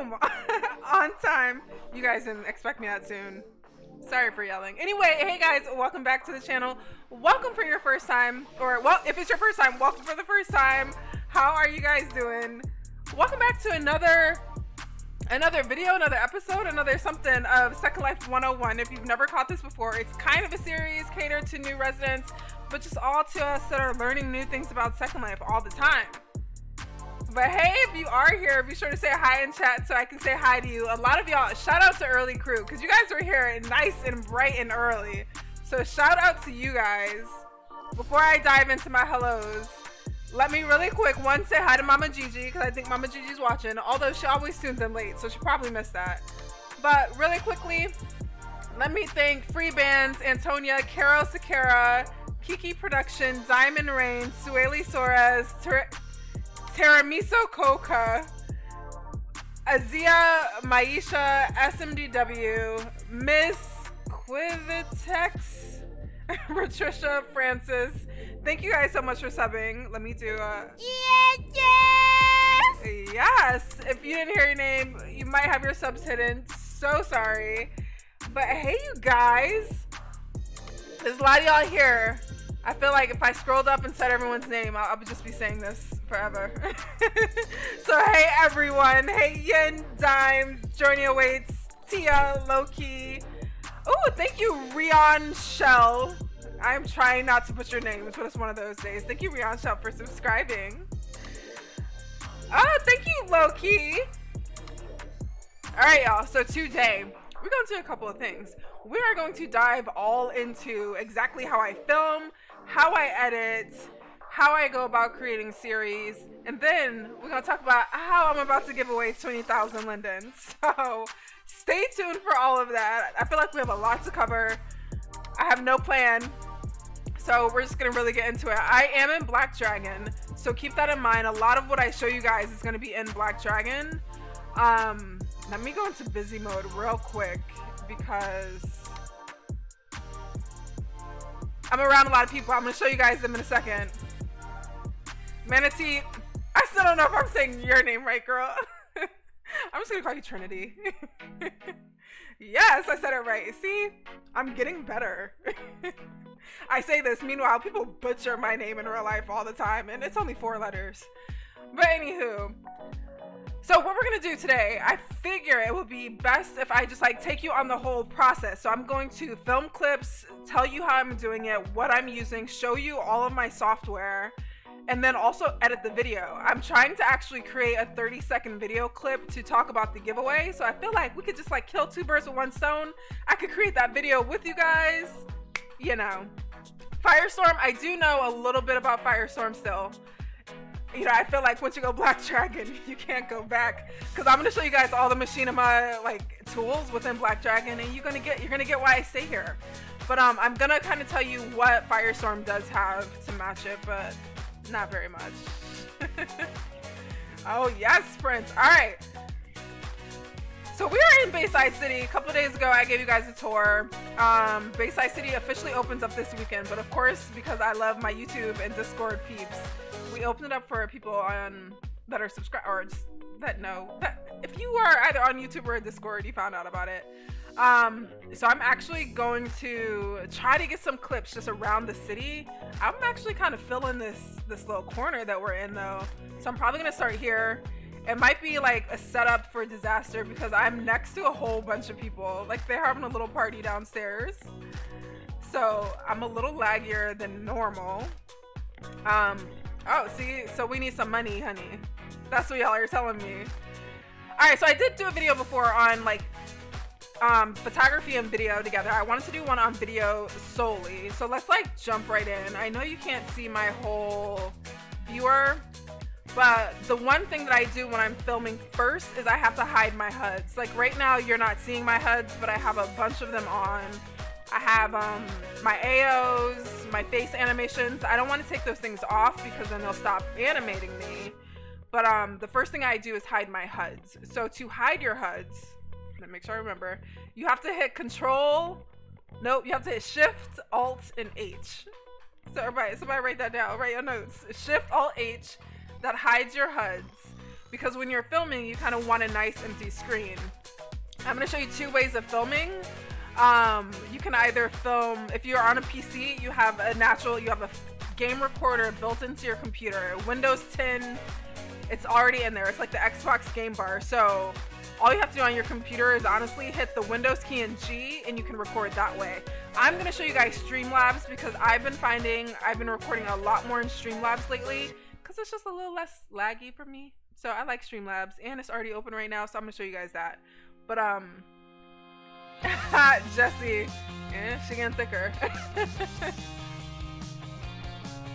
Boom! On time. You guys didn't expect me that soon. Sorry for yelling. Anyway, hey guys, welcome back to the channel. Welcome for your first time, or well, if it's your first time, welcome for the first time. How are you guys doing? Welcome back to another video, another episode, another something of Second Life 101. If you've never caught this before, it's kind of a series catered to new residents, but just all to us that are learning new things about Second Life all the time. But hey, if you are here, be sure to say hi in chat so I can say hi to you. A lot of y'all, shout out to early crew, because you guys were here nice and bright and early. So shout out to you guys. Before I dive into my hellos, let me really quick, one, say hi to Mama Gigi, because I think Mama Gigi's watching, although she always tunes in late, so she probably missed that. But really quickly, let me thank Free Bands, Antonia, Carol Sakara, Kiki Production, Diamond Rain, Sueli Soares, Teramiso Coca, Azia Maisha, SMDW, Miss Quivitex, Patricia Francis. Thank you guys so much for subbing. Let me do yes! If you didn't hear your name, you might have your subs hidden. So sorry. But hey, you guys. There's a lot of y'all here. I feel like if I scrolled up and said everyone's name, I would just be saying this forever. So hey everyone. Hey Yin, Dime, Journey Awaits, Tia, Loki. Oh, thank you, Rion Shell. I'm trying not to butcher names, but it's one of those days. Thank you, Rion Shell, for subscribing. Oh, thank you, Loki. All right, y'all. So today, we're going to do a couple of things. We are going to dive all into exactly how I film, how I edit, how I go about creating series, and then we're going to talk about how I'm about to give away 20,000 lindens. So stay tuned for all of that. I feel like we have a lot to cover. I have no plan, so we're just going to really get into it. I am in Black Dragon, so keep that in mind. A lot of what I show you guys is going to be in Black Dragon. Let me go into busy mode real quick because I'm around a lot of people. I'm going to show you guys them in a second. Manatee, I still don't know if I'm saying your name right, girl. I'm just going to call you Trinity. Yes, I said it right. See, I'm getting better. I say this, meanwhile, people butcher my name in real life all the time, and it's only 4 letters. But anywho, so what we're gonna do today, I figure it would be best if I just like take you on the whole process. So I'm going to film clips, tell you how I'm doing it, what I'm using, show you all of my software, and then also edit the video. I'm trying to actually create a 30-second video clip to talk about the giveaway. So I feel like we could just like kill 2 birds with 1 stone. I could create that video with you guys, you know. Firestorm, I do know a little bit about Firestorm still. You know, I feel like once you go Black Dragon, you can't go back, because I'm going to show you guys all the Machinima like tools within Black Dragon, and you're gonna get why I stay here. But I'm gonna kind of tell you what Firestorm does have to match it, but not very much. Oh yes, Prince. All right. So we are in Bayside City. A couple of days ago, I gave you guys a tour. Bayside City officially opens up this weekend, but of course, because I love my YouTube and Discord peeps, we opened it up for people on that are subscribed, or just that know that if you are either on YouTube or Discord, you found out about it. So I'm actually going to try to get some clips just around the city. I'm actually kind of filling this little corner that we're in though, so I'm probably gonna start here. It might be like a setup for disaster because I'm next to a whole bunch of people. Like they're having a little party downstairs. So I'm a little laggier than normal. Oh, see, so we need some money, honey. That's what y'all are telling me. All right, so I did do a video before on like photography and video together. I wanted to do one on video solely. So let's like jump right in. I know you can't see my whole viewer, but the one thing that I do when I'm filming first is I have to hide my HUDs. Like right now, you're not seeing my HUDs, but I have a bunch of them on. I have my AOs, my face animations. I don't want to take those things off because then they'll stop animating me. But the first thing I do is hide my HUDs. So to hide your HUDs, let me make sure I remember, you have to hit Control. Nope, you have to hit Shift, Alt, and H. So everybody write that down. Write your notes. Shift, Alt, H. That hides your HUDs. because when you're filming, you kind of want a nice empty screen. I'm going to show you 2 ways of filming. You can either film, if you're on a PC, you have a game recorder built into your computer. Windows 10, it's already in there. It's like the Xbox game bar. So all you have to do on your computer is honestly hit the Windows key and G, and you can record that way. I'm going to show you guys Streamlabs because I've been recording a lot more in Streamlabs lately because it's just a little less laggy for me. So I like Streamlabs, and it's already open right now, so I'm going to show you guys that. But Jessie, she getting thicker.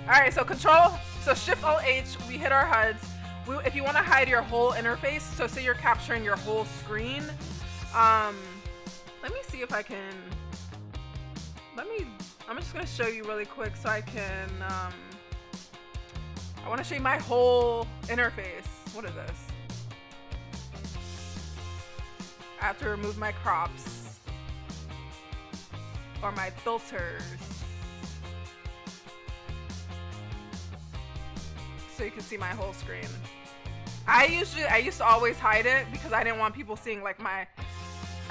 Alright, so Shift Alt H, we hit our HUDs. If you want to hide your whole interface, so say you're capturing your whole screen, let me see if I can, I'm just going to show you really quick so I can, I want to show you my whole interface. What is this? I have to remove my crops or my filters so you can see my whole screen. I used to always hide it because I didn't want people seeing like my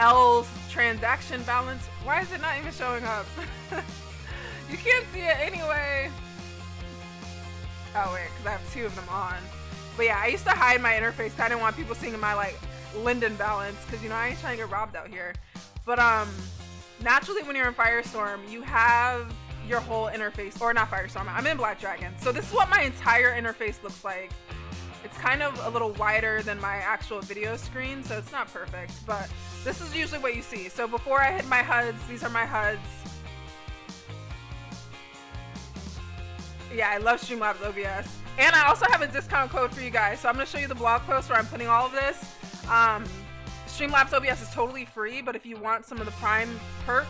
L's transaction balance. Why is it not even showing up? You can't see it anyway. Oh wait, because I have 2 of them on. But yeah, I used to hide my interface because I didn't want people seeing my like Linden balance because, you know, I ain't trying to get robbed out here. But naturally when you're in Firestorm, you have your whole interface, or not Firestorm, I'm in Black Dragon. So this is what my entire interface looks like. It's kind of a little wider than my actual video screen, so it's not perfect, but this is usually what you see. So before I hit my HUDs, these are my HUDs. Yeah, I love Streamlabs OBS. And I also have a discount code for you guys. So I'm going to show you the blog post where I'm putting all of this. Streamlabs OBS is totally free, but if you want some of the Prime perks,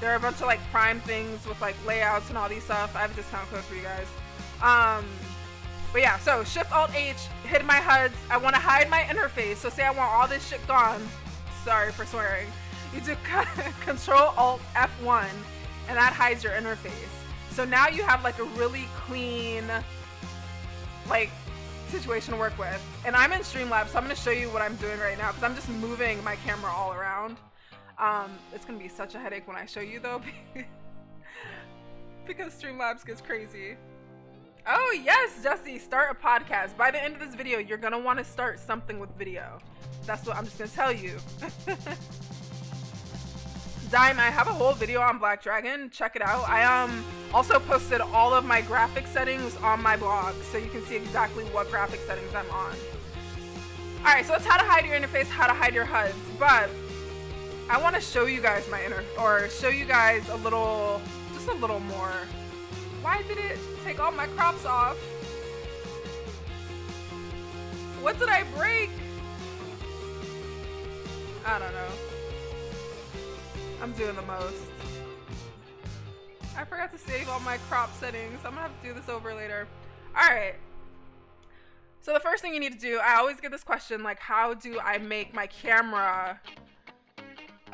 there are a bunch of like Prime things with like layouts and all these stuff. I have a discount code for you guys. But yeah, so Shift Alt H, hit my HUDs. I want to hide my interface. So say I want all this shit gone. Sorry for swearing. You do Control Alt F1, and that hides your interface. So now you have like a really clean like situation to work with. And I'm in Streamlabs, so I'm going to show you what I'm doing right now because I'm just moving my camera all around. It's going to be such a headache when I show you though because Streamlabs gets crazy. Oh yes, Jesse, start a podcast. By the end of this video, you're going to want to start something with video. That's what I'm just going to tell you. Dime, I have a whole video on Black Dragon. Check it out. I also posted all of my graphic settings on my blog, so you can see exactly what graphic settings I'm on. Alright, so that's how to hide your interface, how to hide your HUDs. But I want to show you guys show you guys a little, just a little more. Why did it take all my crops off? What did I break? I don't know. I'm doing the most. I forgot to save all my crop settings. I'm gonna have to do this over later. Alright. So the first thing you need to do, I always get this question, like, how do I make my camera...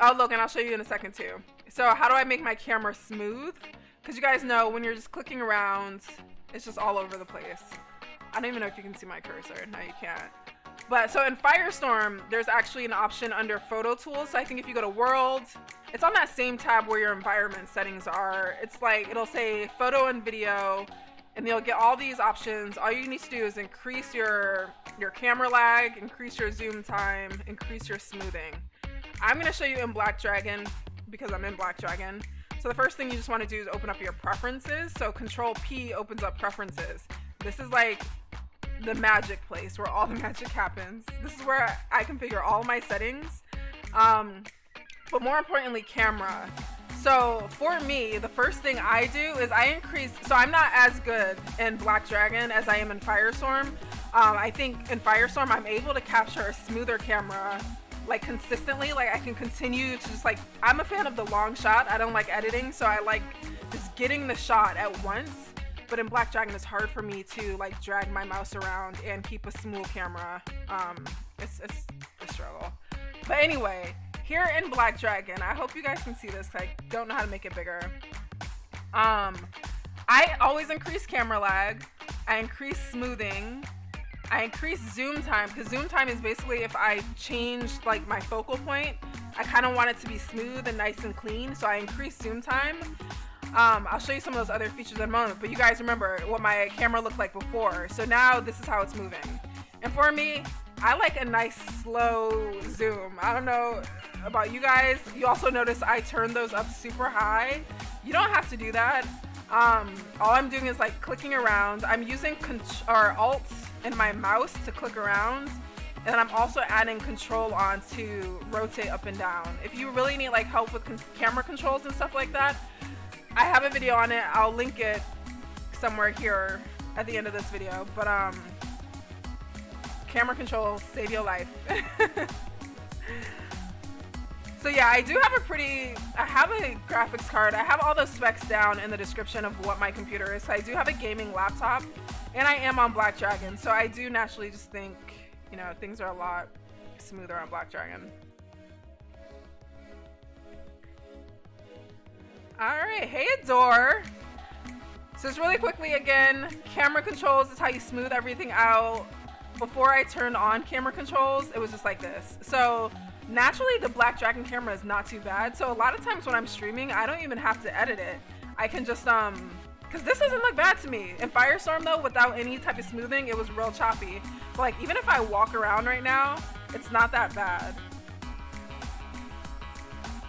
Oh, look, and I'll show you in a second too. So how do I make my camera smooth? Because you guys know when you're just clicking around, it's just all over the place. I don't even know if you can see my cursor. No, you can't. But so in Firestorm, there's actually an option under Photo Tools. So I think if you go to World, it's on that same tab where your environment settings are. It's like, it'll say Photo and Video, and you'll get all these options. All you need to do is increase your camera lag, increase your zoom time, increase your smoothing. I'm going to show you in Black Dragon because I'm in Black Dragon. So the first thing you just want to do is open up your preferences. So Control P opens up preferences. This is like the magic place where all the magic happens. This is where I configure all my settings. But more importantly, camera. So for me, the first thing I do is I increase, so I'm not as good in Black Dragon as I am in Firestorm. I think in Firestorm, I'm able to capture a smoother camera like consistently. Like I can continue to just like, I'm a fan of the long shot. I don't like editing, so I like just getting the shot at once. But in Black Dragon, it's hard for me to like drag my mouse around and keep a smooth camera. It's a struggle. But anyway, here in Black Dragon, I hope you guys can see this because I don't know how to make it bigger. I always increase camera lag. I increase smoothing. I increase zoom time, because zoom time is basically if I change like my focal point, I kind of want it to be smooth and nice and clean, so I increase zoom time. I'll show you some of those other features in a moment, but you guys remember what my camera looked like before, so now this is how it's moving. And for me, I like a nice slow zoom. I don't know about you guys. You also notice I turned those up super high. You don't have to do that. All I'm doing is like clicking around. I'm using Alt and my mouse to click around, and then I'm also adding Control on to rotate up and down. If you really need like help with camera controls and stuff like that, I have a video on it. I'll link it somewhere here at the end of this video. But camera controls save your life. So yeah, I do have I have a graphics card. I have all those specs down in the description of what my computer is. So I do have a gaming laptop, and I am on Black Dragon. So I do naturally just think, you know, things are a lot smoother on Black Dragon. All right, hey Adore. So just really quickly again, camera controls is how you smooth everything out. Before I turned on camera controls, it was just like this. So naturally the Black Dragon camera is not too bad. So a lot of times when I'm streaming, I don't even have to edit it. I can just, cause this doesn't look bad to me. In Firestorm though, without any type of smoothing, it was real choppy. But like, even if I walk around right now, it's not that bad.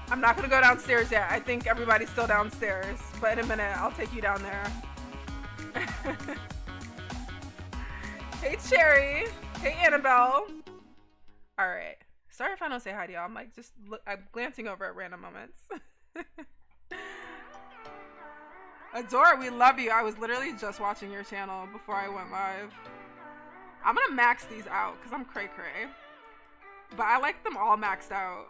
I'm not gonna go downstairs yet. I think everybody's still downstairs, but in a minute, I'll take you down there. Hey Cherry, hey Annabelle. All right, sorry if I don't say hi to y'all. I'm like, I'm glancing over at random moments. Adore, we love you. I was literally just watching your channel before I went live. I'm gonna max these out because I'm cray cray, but I like them all maxed out.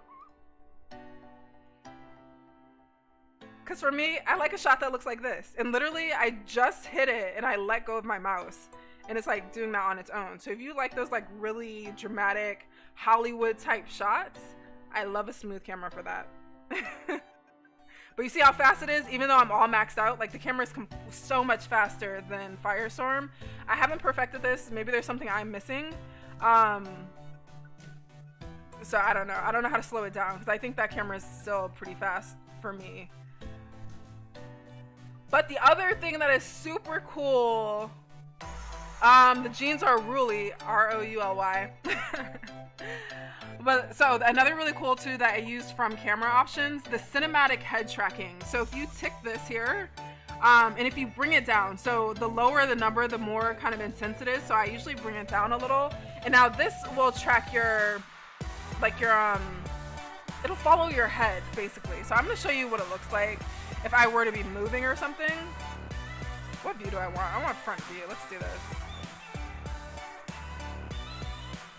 Because for me, I like a shot that looks like this. And literally, I just hit it and I let go of my mouse. And it's like doing that on its own. So if you like those like really dramatic Hollywood type shots, I love a smooth camera for that. But you see how fast it is? Even though I'm all maxed out, like the camera is so much faster than Firestorm. I haven't perfected this. Maybe there's something I'm missing. So I don't know. I don't know how to slow it down because I think that camera is still pretty fast for me. But the other thing that is super cool, the jeans are Rouly, R-O-U-L-Y. But so another really cool too that I used from camera options, the cinematic head tracking. So if you tick this here, and if you bring it down, so the lower the number, the more kind of intense it is. So I usually bring it down a little. And now this will track your, like your, it'll follow your head basically. So I'm gonna show you what it looks like if I were to be moving or something. What view do I want? I want front view. Let's do this.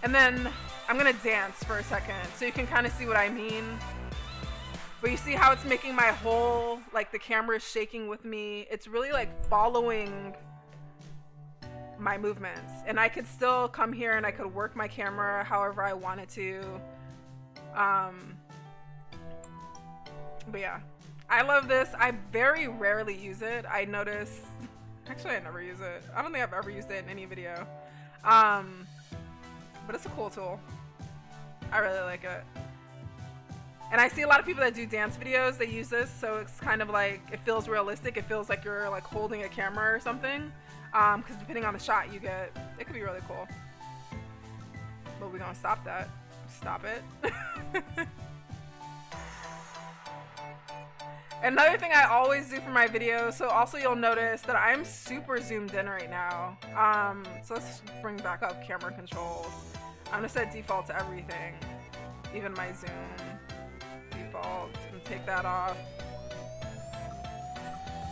And then I'm gonna dance for a second so you can kind of see what I mean. But you see how it's making my whole, like the camera is shaking with me. It's really like following my movements. And I could still come here and I could work my camera however I wanted to. But yeah. I love this. I very rarely use it. I notice, actually I never use it. I don't think I've ever used it in any video. But it's a cool tool. I really like it. And I see a lot of people that do dance videos, they use this, so it's kind of like, it feels realistic. It feels like you're like holding a camera or something. Because depending on the shot you get, it could be really cool. But we're gonna stop that. Stop it. Another thing I always do for my videos, so also you'll notice that I'm super zoomed in right now. So let's bring back up camera controls. I'm gonna set default to everything, even my zoom default, and take that off.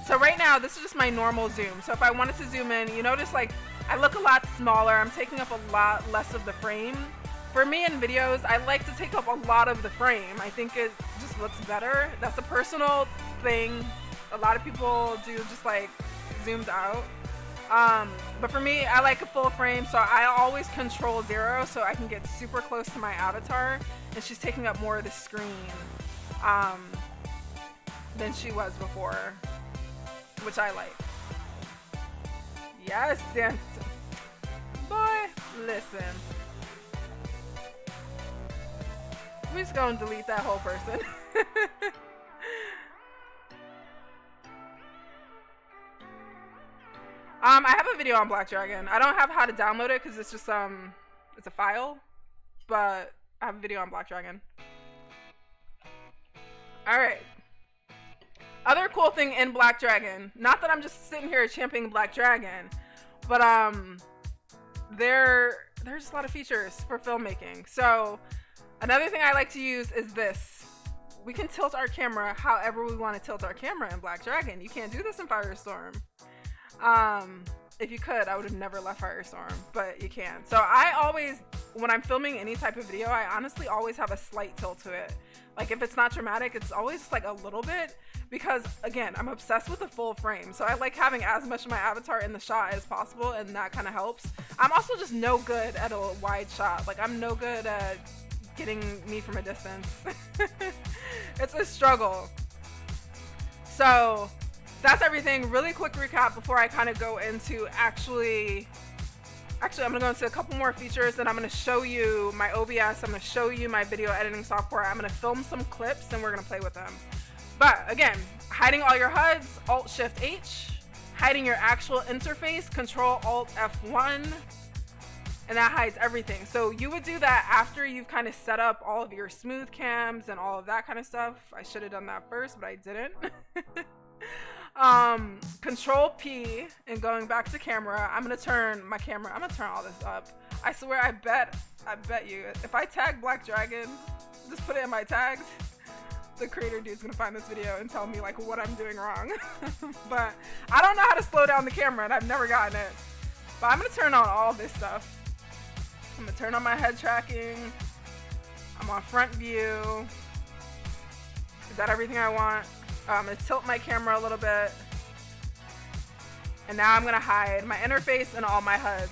So right now, this is just my normal zoom. So if I wanted to zoom in, you notice like I look a lot smaller. I'm taking up a lot less of the frame. For me in videos, I like to take up a lot of the frame. I think it just looks better. That's a personal thing. A lot of people do just like zoomed out. But for me, I like a full frame, so I always control 0 so I can get super close to my avatar, and she's taking up more of the screen than she was before, which I like. Yes, dance. Boy. Listen. We just gonna delete that whole person. I have a video on Black Dragon. I don't have how to download it because it's just it's a file, but I have a video on Black Dragon. All right. Other cool thing in Black Dragon, not that I'm just sitting here championing Black Dragon, but there's a lot of features for filmmaking. So another thing I like to use is this. We can tilt our camera however we want to tilt our camera in Black Dragon. You can't do this in Firestorm. If you could, I would have never left Firestorm, but you can. So I always, when I'm filming any type of video, I honestly always have a slight tilt to it. Like if it's not dramatic, it's always like a little bit, because again, I'm obsessed with the full frame. So I like having as much of my avatar in the shot as possible, and that kind of helps. I'm also just no good at a wide shot. Like I'm no good at getting me from a distance. It's a struggle. So that's everything. Really quick recap before I kind of go into actually I'm gonna go into a couple more features, and I'm gonna show you my OBS. I'm gonna show you my video editing software. I'm gonna film some clips and we're gonna play with them. But again, hiding all your HUDs, Alt-Shift-H, hiding your actual interface, Control-Alt-F1, and that hides everything. So you would do that after you've kind of set up all of your smooth cams and all of that kind of stuff. I should have done that first, but I didn't. Control P and going back to camera. I'm gonna turn my camera. I'm gonna turn all this up. I swear, I bet you, if I tag Black Dragon, just put it in my tags, the creator dude's gonna find this video and tell me like what I'm doing wrong. But I don't know how to slow down the camera, and I've never gotten it. But I'm gonna turn on all this stuff. I'm gonna turn on my head tracking. I'm on front view. Is that everything I want? I'm gonna tilt my camera a little bit. And now I'm gonna hide my interface and all my HUDs.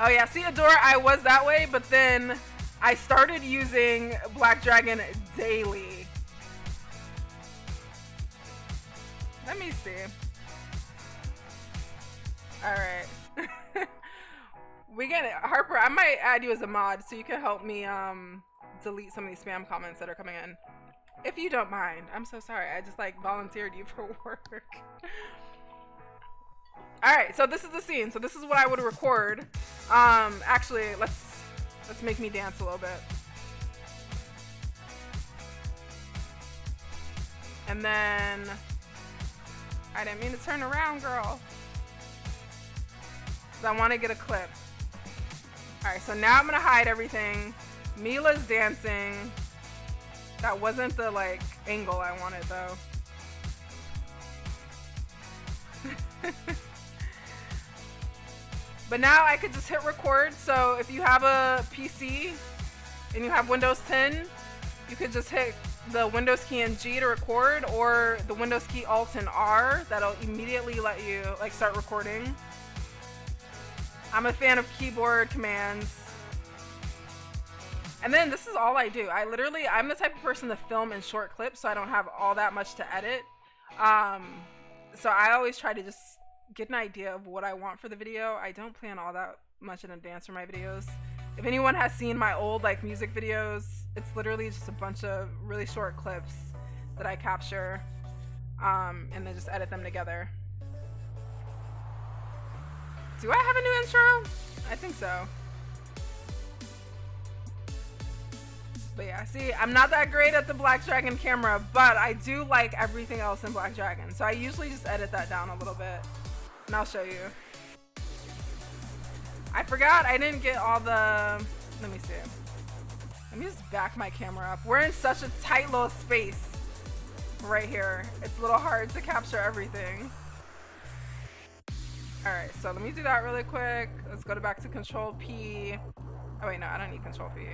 Oh yeah, see Adora, I was that way, but then I started using Black Dragon daily. Let me see. Alright. We get it. Harper, I might add you as a mod so you can help me delete some of these spam comments that are coming in. If you don't mind. I'm so sorry. I just like volunteered you for work. Alright, so this is the scene. So this is what I would record. Actually, let's make me dance a little bit. And then I didn't mean to turn around, girl. 'Cause I want to get a clip. Alright, so now I'm gonna hide everything. Meela's dancing. That wasn't the like angle I wanted though. But now I could just hit record. So if you have a PC and you have Windows 10, you could just hit the Windows key and G to record, or the Windows key Alt and R. That'll immediately let you like start recording. I'm a fan of keyboard commands. And then this is all I do. I'm the type of person to film in short clips, so I don't have all that much to edit. So I always try to just get an idea of what I want for the video. I don't plan all that much in advance for my videos. If anyone has seen my old like music videos, it's literally just a bunch of really short clips that I capture and then just edit them together. Do I have a new intro? I think so. But yeah, see, I'm not that great at the Black Dragon camera, but I do like everything else in Black Dragon. So I usually just edit that down a little bit, and I'll show you. I forgot I didn't get all the, let me see. Let me just back my camera up. We're in such a tight little space right here. It's a little hard to capture everything. All right, so let me do that really quick. Let's go back to Control P. Oh wait, no, I don't need Control P.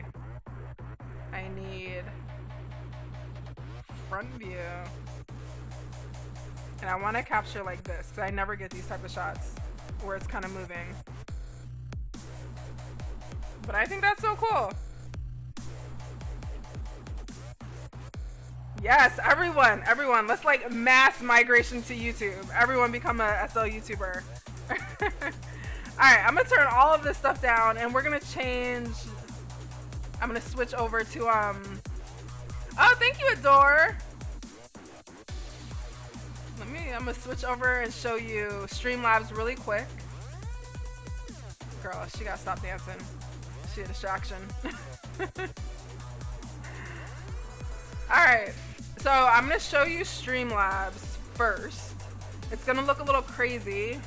I need front view, and I want to capture like this because I never get these type of shots where it's kind of moving, but I think that's so cool. Yes, everyone, let's like mass migration to YouTube. Everyone become a SL YouTuber. Alright, I'm gonna turn all of this stuff down and we're gonna change. I'm gonna switch over to oh, thank you, Adore. I'm gonna switch over and show you Streamlabs really quick. Girl, she gotta stop dancing. She a distraction. Alright, so I'm gonna show you Streamlabs first. It's gonna look a little crazy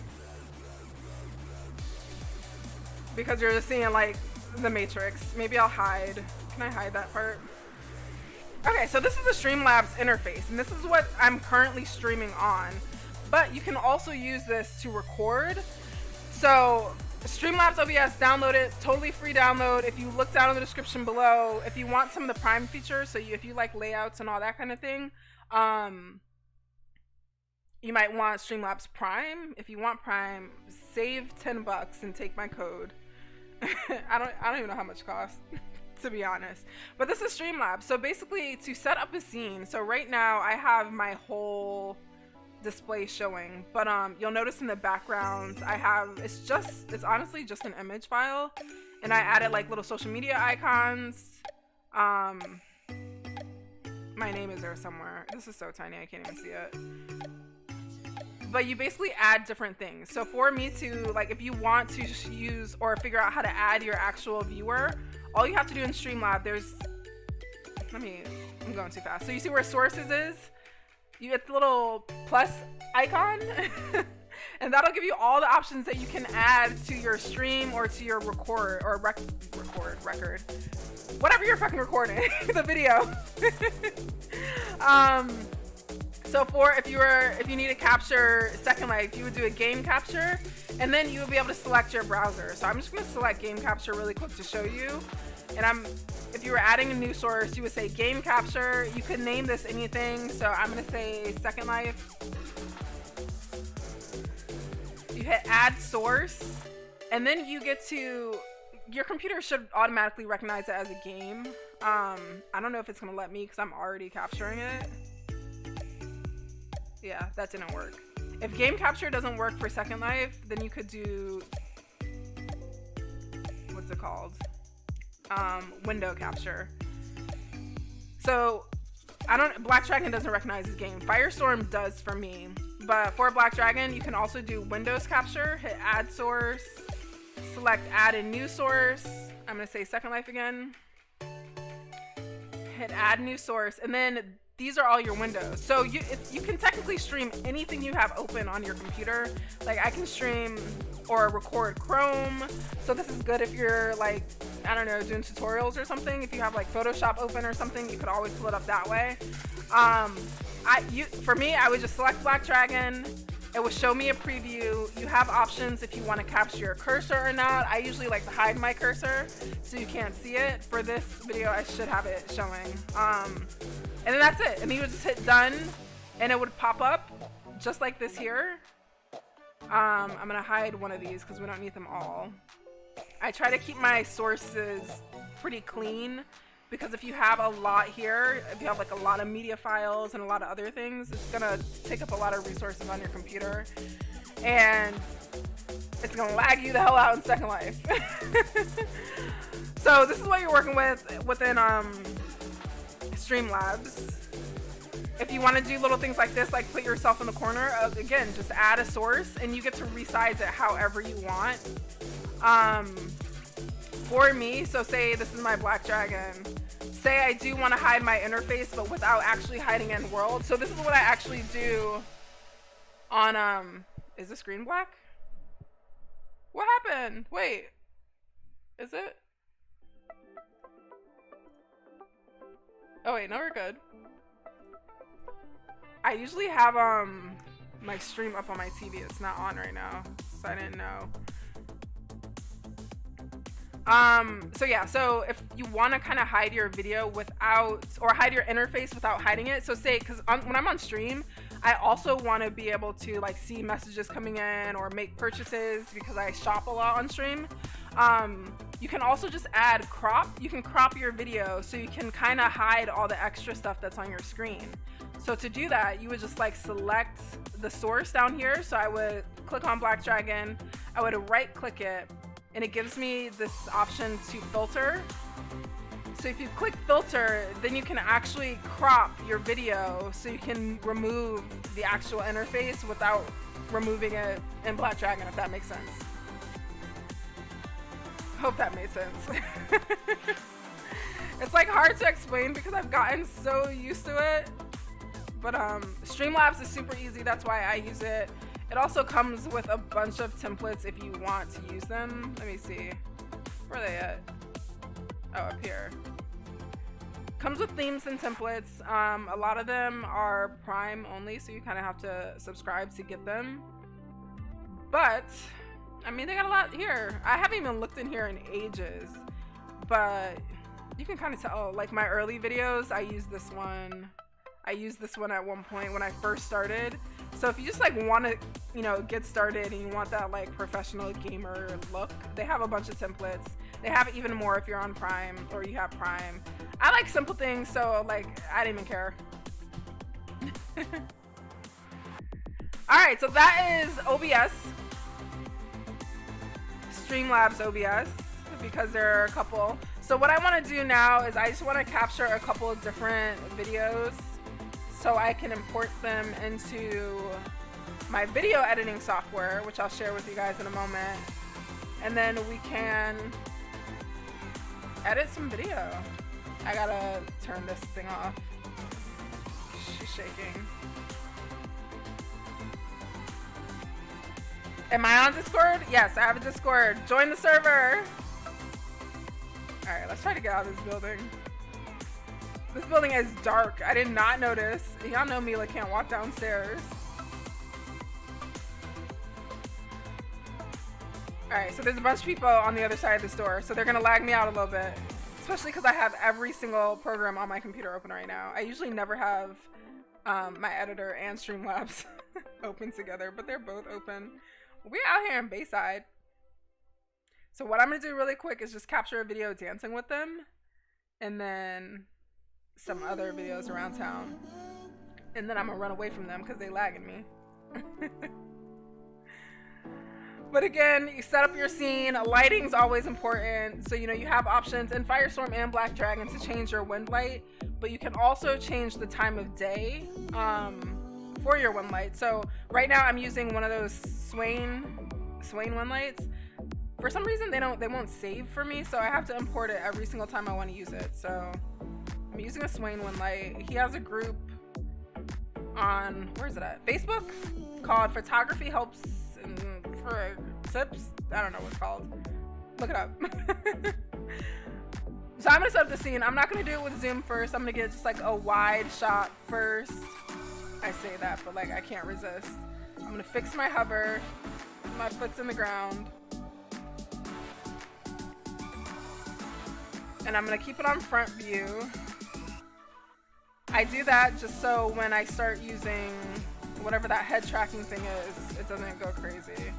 because you're just seeing like the Matrix. Maybe I'll hide. Can I hide that part? Okay, so this is the Streamlabs interface, and this is what I'm currently streaming on. But you can also use this to record. So Streamlabs OBS, download it, totally free download. If you look down in the description below, if you want some of the Prime features, so if you like layouts and all that kind of thing, you might want Streamlabs Prime. If you want Prime, save $10 and take my code. I don't even know how much it costs. To be honest, but this is Streamlabs. So basically, to set up a scene, so right now I have my whole display showing, but you'll notice in the background I have, it's honestly just an image file, and I added like little social media icons. My name is there somewhere. This is so tiny I can't even see it. But you basically add different things. So for me to, like, if you want to use or figure out how to add your actual viewer, all you have to do in Streamlab, I'm going too fast. So you see where sources is? You get the little plus icon, and that'll give you all the options that you can add to your stream or to your record, or record. Whatever you're fucking recording, the video. So if you need to capture Second Life, you would do a game capture, and then you would be able to select your browser. So I'm just gonna select game capture really quick to show you. And if you were adding a new source, you would say game capture. You could name this anything. So I'm gonna say Second Life. You hit add source, and then you get to, your computer should automatically recognize it as a game. I don't know if it's gonna let me because I'm already capturing it. Yeah, that didn't work. If game capture doesn't work for Second Life, then you could do, what's it called? Window capture. So Black Dragon doesn't recognize this game. Firestorm does for me. But for Black Dragon, you can also do Windows capture, hit add source, select add a new source. I'm gonna say Second Life again. Hit add new source, and then these are all your windows. So you can technically stream anything you have open on your computer. Like I can stream or record Chrome. So this is good if you're like, I don't know, doing tutorials or something. If you have like Photoshop open or something, you could always pull it up that way. For me, I would just select Black Dragon. It will show me a preview. You have options if you want to capture your cursor or not. I usually like to hide my cursor so you can't see it. For this video, I should have it showing. And then that's it. And then you would just hit done and it would pop up just like this here. I'm gonna hide one of these because we don't need them all. I try to keep my sources pretty clean because if you have a lot here, if you have like a lot of media files and a lot of other things, it's gonna take up a lot of resources on your computer and it's gonna lag you the hell out in Second Life. So this is what you're working with within Streamlabs. If you want to do little things like this, like put yourself in the corner, again, just add a source and you get to resize it however you want. For me, so say this is my Black Dragon. Say I do want to hide my interface, but without actually hiding in world. So this is what I actually do on, is the screen black? What happened? Wait, is it? Oh wait, no, we're good. I usually have my stream up on my TV. It's not on right now, so I didn't know. So yeah, so if you want to kind of hide your video without, or hide your interface without hiding it, so say, because when I'm on stream, I also want to be able to like see messages coming in or make purchases because I shop a lot on stream. You can also just add crop. You can crop your video so you can kind of hide all the extra stuff that's on your screen. So to do that, you would just like select the source down here. So I would click on Black Dragon. I would right click it and it gives me this option to filter. So if you click filter, then you can actually crop your video so you can remove the actual interface without removing it in Blackdragon, if that makes sense. Hope that made sense. It's like hard to explain because I've gotten so used to it. But Streamlabs is super easy, that's why I use it. It also comes with a bunch of templates if you want to use them. Let me see. Where are they at? Oh, up here. Comes with themes and templates. A lot of them are Prime only, so you kind of have to subscribe to get them. But, I mean, they got a lot here. I haven't even looked in here in ages, but you can kind of tell, like my early videos, I use this one. I used this one at one point when I first started. So if you just like want to, you know, get started and you want that like professional gamer look, they have a bunch of templates. They have even more if you're on Prime or you have Prime. I like simple things, so like I didn't even care. All right, so that is OBS, Streamlabs OBS, because there are a couple. So what I want to do now is I just want to capture a couple of different videos so I can import them into my video editing software, which I'll share with you guys in a moment. And then we can edit some video. I gotta turn this thing off. She's shaking. Am I on Discord? Yes, I have a Discord. Join the server. All right, let's try to get out of this building. This building is dark. I did not notice. Y'all know Meela can't walk downstairs. All right, so there's a bunch of people on the other side of this door, so they're gonna lag me out a little bit, especially because I have every single program on my computer open right now. I usually never have my editor and Streamlabs open together, but they're both open. We're out here in Bayside. So what I'm gonna do really quick is just capture a video dancing with them, and then some other videos around town, and then I'm gonna run away from them because they lagging me. But again, you set up your scene. Lighting's always important, so you know you have options in Firestorm and Blackdragon to change your wind light, but you can also change the time of day for your wind light. So right now I'm using one of those Swain wind lights. For some reason they won't save for me, so I have to import it every single time I want to use it. So I'm using a Swain wind light. He has a group on, where is it at? Facebook, called Photography Helps for Tips. I don't know what it's called. Look it up. So I'm gonna set up the scene. I'm not gonna do it with zoom first. I'm gonna get just like a wide shot first. I say that, but like I can't resist. I'm gonna fix my hover. My foot's in the ground. And I'm gonna keep it on front view. I do that just so when I start using whatever that head tracking thing is, it doesn't go crazy.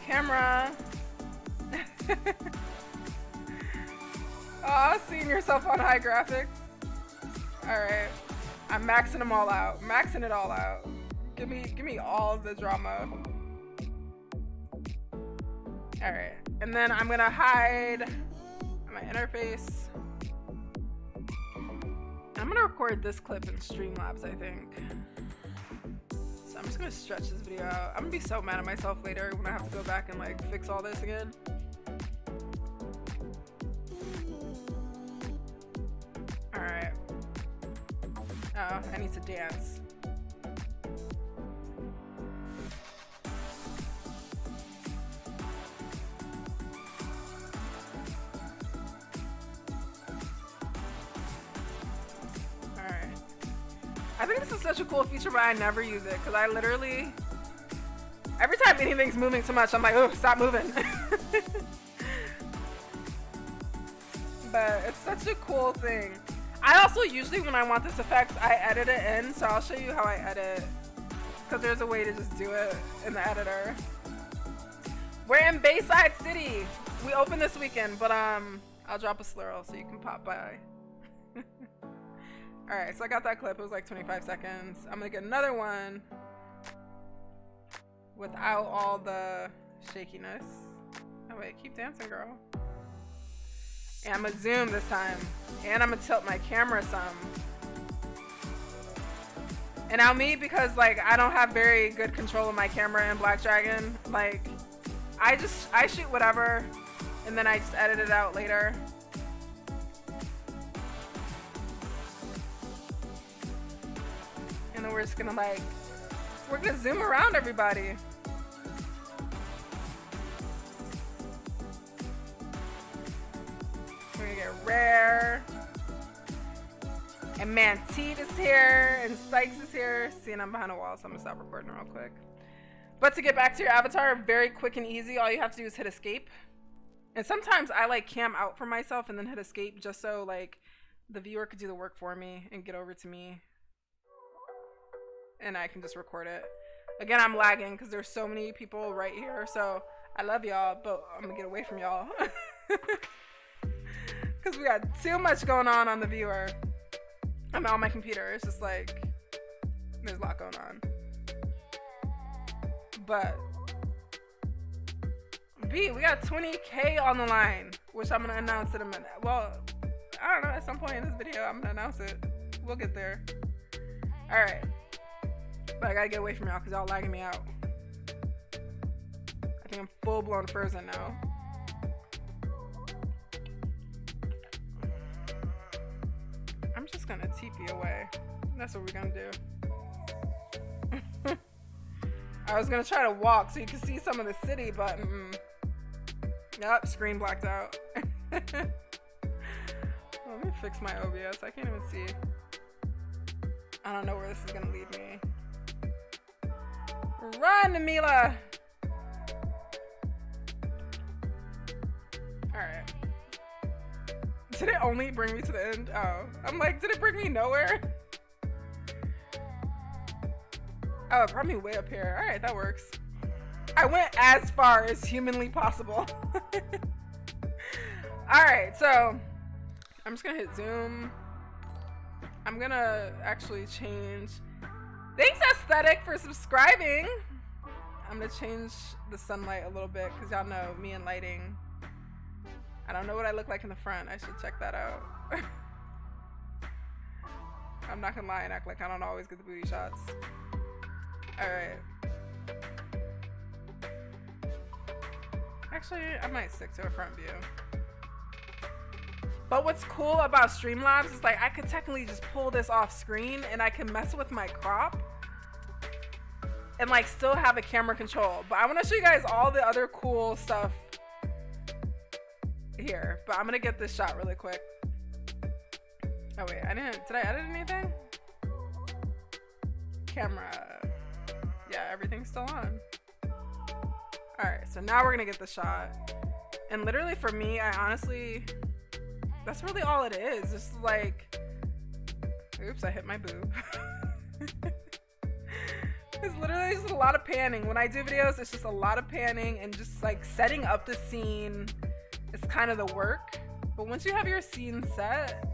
Camera. Oh, seeing yourself on high graphics. Alright. I'm maxing them all out. Maxing it all out. Give me all the drama. Alright. And then I'm gonna hide my interface. I'm gonna record this clip in Streamlabs, I think. So I'm just gonna stretch this video out. I'm gonna be so mad at myself later when I have to go back and like fix all this again. Alright. Oh, I need to dance. I think this is such a cool feature, but I never use it because I literally, every time anything's moving too much, I'm like, oh, stop moving. But it's such a cool thing. I also usually, when I want this effect, I edit it in, so I'll show you how I edit, because there's a way to just do it in the editor. We're in Bayside City. We open this weekend, but I'll drop a slurl so you can pop by. Alright, so I got that clip. It was like 25 seconds. I'm gonna get another one. without all the shakiness. Oh wait, keep dancing, girl. And I'm gonna zoom this time. And I'm gonna tilt my camera some. And now me, because like I don't have very good control of my camera in Black Dragon, like I shoot whatever and then I just edit it out later. And then we're just gonna we're gonna zoom around everybody. We're gonna get Rare. And Manteed is here, and Sykes is here. See, and I'm behind a wall, so I'm gonna stop recording real quick. But to get back to your avatar, very quick and easy. All you have to do is hit escape. And sometimes I like cam out for myself and then hit escape just so like the viewer could do the work for me and get over to me. And I can just record it. Again, I'm lagging because there's so many people right here. So I love y'all, but I'm gonna get away from y'all. Because we got too much going on the viewer. I'm on my computer. It's just like there's a lot going on. But B, we got 20K on the line, which I'm gonna announce in a minute. Well, I don't know, at some point in this video I'm gonna announce it. We'll get there. Alright. But I gotta get away from y'all because y'all lagging me out. I think I'm full blown frozen now. I'm just gonna TP away. That's what we're gonna do. I was gonna try to walk so you can see some of the city, but nope, screen blacked out. Let me fix my OBS. I can't even see. I don't know where this is gonna lead me. Run, Meela! Alright. Did it only bring me to the end? Oh. I'm like, did it bring me nowhere? Oh, it brought me way up here. Alright, that works. I went as far as humanly possible. Alright, so I'm just gonna hit zoom. I'm gonna actually change. Thanks, Aesthetic, for subscribing. I'm gonna change the sunlight a little bit because y'all know me and lighting. I don't know what I look like in the front. I should check that out. I'm not gonna lie and act like I don't always get the booty shots. Alright. Actually, I might stick to a front view. But what's cool about Streamlabs is like I could technically just pull this off screen and I can mess with my crop and like still have a camera control. But I want to show you guys all the other cool stuff here. But I'm gonna get this shot really quick. Oh wait, did I edit anything? Camera. Yeah, everything's still on. Alright, so now we're gonna get the shot. And literally for me, I honestly, that's really all it is. It's like, oops, I hit my boob. It's literally just a lot of panning. When I do videos, it's just a lot of panning and just like setting up the scene is kind of the work. But once you have your scene set,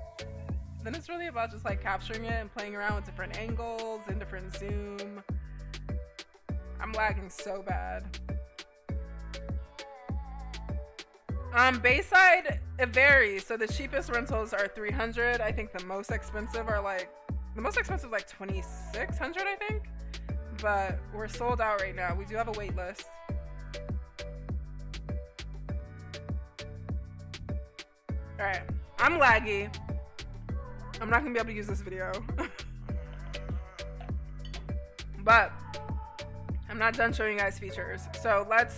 then it's really about just like capturing it and playing around with different angles and different zoom. I'm lagging so bad. Bayside, it varies. So the cheapest rentals are 300. I think the most expensive are like 2,600, I think. But we're sold out right now. We do have a wait list. Alright, I'm laggy. I'm not gonna be able to use this video. But I'm not done showing you guys features. So let's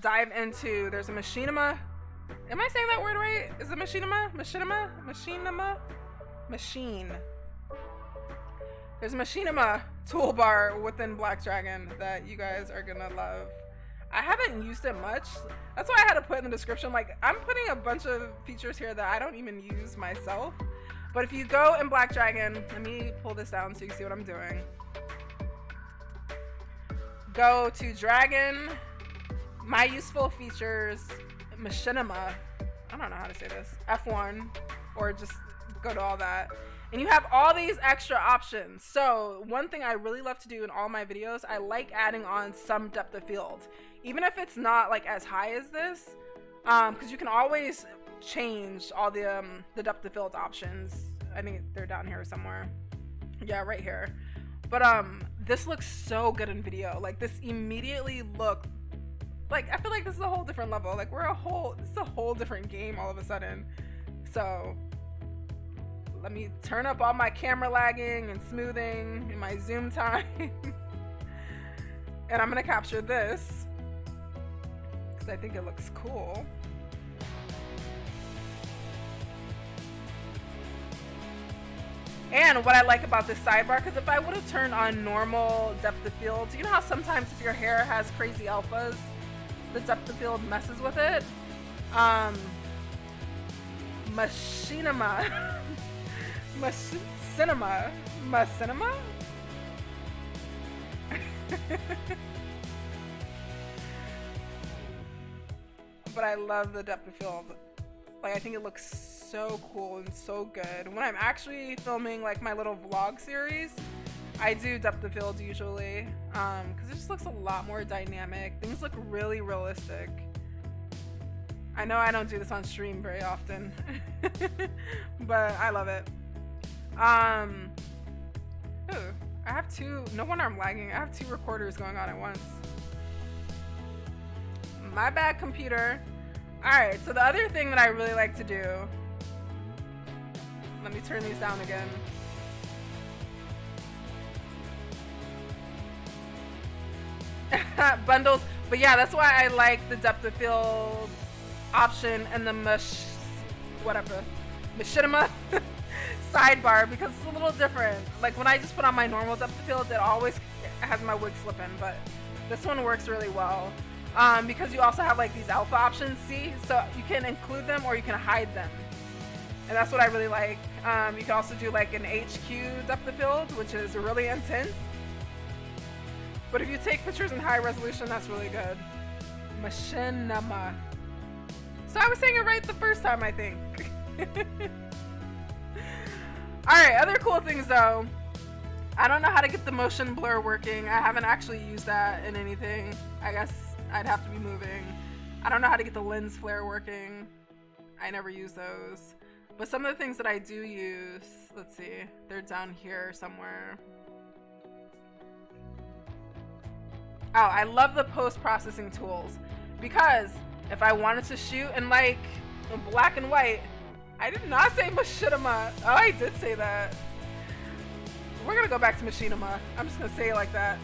dive into, there's a Machinima. Am I saying that word right? Is it Machinima? Machine. There's a Machinima toolbar within Black Dragon that you guys are gonna love. I haven't used it much. That's why I had to put in the description. Like, I'm putting a bunch of features here that I don't even use myself. But if you go in Black Dragon, let me pull this down so you can see what I'm doing. Go to Dragon, My Useful Features, Machinima. I don't know how to say this. F1, or just go to all that. And you have all these extra options. So one thing I really love to do in all my videos, I like adding on some depth of field. Even if it's not like as high as this, because you can always change all the depth of field options. I think they're down here somewhere. Yeah, right here. But this looks so good in video. Like this immediately look like, I feel like this is a whole different level. Like this is a whole different game all of a sudden. So let me turn up all my camera lagging and smoothing and my zoom time. And I'm gonna capture this because I think it looks cool. And what I like about this sidebar, because if I would have turned on normal depth of field, you know how sometimes if your hair has crazy alphas, the depth of field messes with it? Machinima. Machinima? But I love the depth of field. Like, I think it looks so cool and so good. When I'm actually filming like my little vlog series, I do depth of field usually, because it just looks a lot more dynamic. Things look really realistic. I know I don't do this on stream very often, but I love it. Ooh, I have two, no wonder I'm lagging. I have two recorders going on at once. My bad, computer. Alright, so the other thing that I really like to do, let me turn these down again. Bundles, but yeah, that's why I like the depth of field option and the machinima sidebar, because it's a little different. Like when I just put on my normal depth of field, it always has my wig slipping, but this one works really well. Because you also have like these alpha options, see? So you can include them or you can hide them. And that's what I really like. You can also do like an HQ depth of field, which is really intense. But if you take pictures in high resolution, that's really good. Machinima. So I was saying it right the first time, I think. Alright, other cool things though. I don't know how to get the motion blur working. I haven't actually used that in anything. I guess I'd have to be moving. I don't know how to get the lens flare working. I never use those. But some of the things that I do use, let's see, they're down here somewhere. Oh, I love the post-processing tools, because if I wanted to shoot in like black and white, I did not say machinima. Oh, I did say that. We're gonna go back to machinima. I'm just gonna say it like that.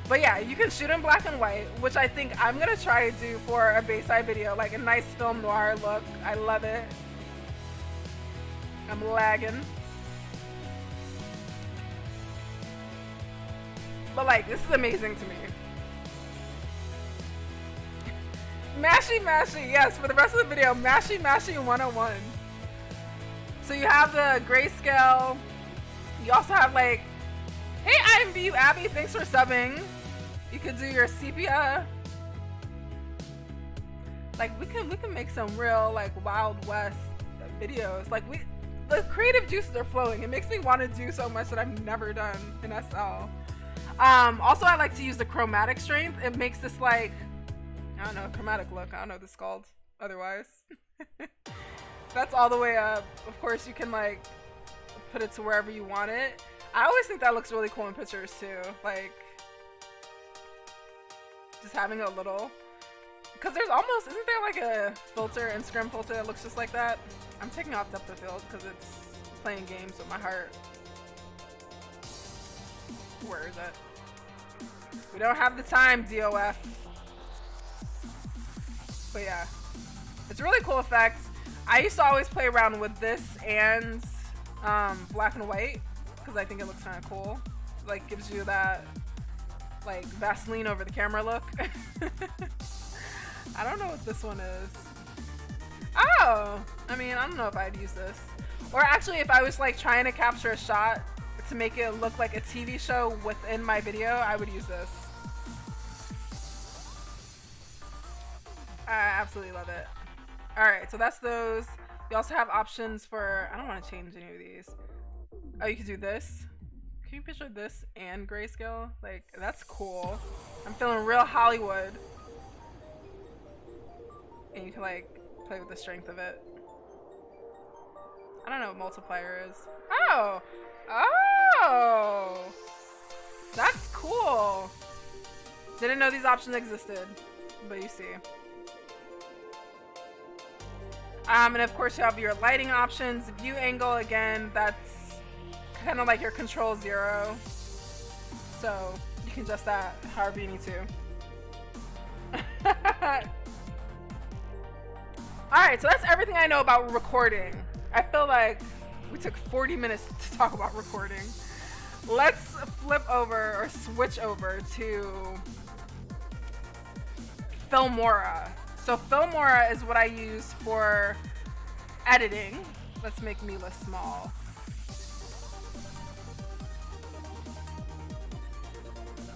But yeah, you can shoot in black and white, which I think I'm gonna try to do for a Bayside video, like a nice film noir look. I love it. I'm lagging. But like, this is amazing to me. Mashy Mashy, yes, for the rest of the video, Mashy Mashy 101. So you have the grayscale. You also have like, hey IMVU Abby, thanks for subbing. You could do your sepia. Like we can make some real like Wild West videos. Like the creative juices are flowing. It makes me want to do so much that I've never done in SL. Also I like to use the chromatic strength. It makes this like, I don't know, chromatic look. I don't know what this is called otherwise. That's all the way up. Of course you can like put it to wherever you want it. I always think that looks really cool in pictures too. Like just having a little, because there's almost, isn't there like a filter, Instagram filter that looks just like that? I'm taking off depth of field because it's playing games with my heart. Where is it? We don't have the time, DOF. But yeah, it's a really cool effect. I used to always play around with this and black and white because I think it looks kind of cool. Like gives you that like Vaseline over the camera look. I don't know what this one is. Oh, I mean, I don't know if I'd use this. Or actually, if I was like trying to capture a shot to make it look like a TV show within my video, I would use this. I absolutely love it. All right, so that's those. You also have options for, I don't want to change any of these. Oh, you can do this. Can you picture this and grayscale? Like, that's cool. I'm feeling real Hollywood. And you can like play with the strength of it. I don't know what multiplier is. Oh! Oh! That's cool. Didn't know these options existed, but you see. And of course you have your lighting options, view angle again, that's kind of like your control 0. So you can adjust that however you need to. Alright, so that's everything I know about recording. I feel like we took 40 minutes to talk about recording. Let's flip over or switch over to Filmora. So Filmora is what I use for editing. Let's make Meela small.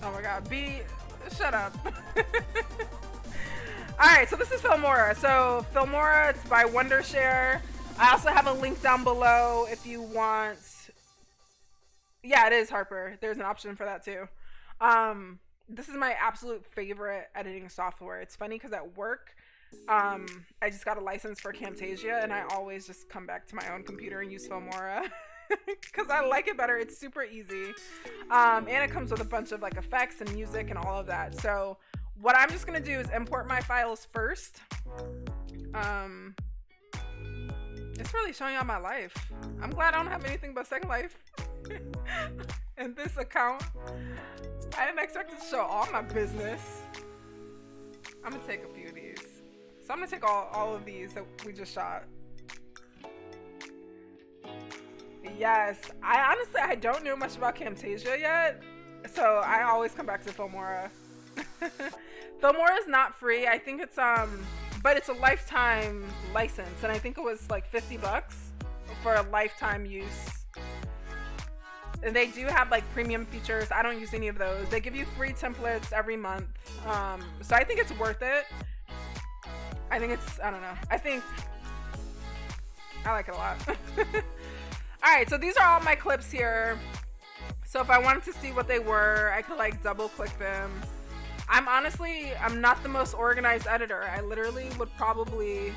Oh my god, shut up. Alright, so this is Filmora. So Filmora, it's by Wondershare. I also have a link down below if you want. Yeah, it is Harper. There's an option for that too. This is my absolute favorite editing software. It's funny because at work, I just got a license for Camtasia and I always just come back to my own computer and use Filmora because I like it better. It's super easy. And it comes with a bunch of like effects and music and all of that. So what I'm just going to do is import my files first. It's really showing y'all my life. I'm glad I don't have anything but Second Life in this account. I didn't expect it to show all my business. I'm gonna take a few of these. So I'm gonna take all of these that we just shot. Yes, I don't know much about Camtasia yet, so I always come back to Filmora. Filmora is not free. I think it's but it's a lifetime license, and I think it was like $50 for a lifetime use. And they do have like premium features. I don't use any of those. They give you free templates every month. So I think it's worth it. I don't know. I like it a lot. Alright, so these are all my clips here. So if I wanted to see what they were, I could like double click them. I'm not the most organized editor. I literally would probably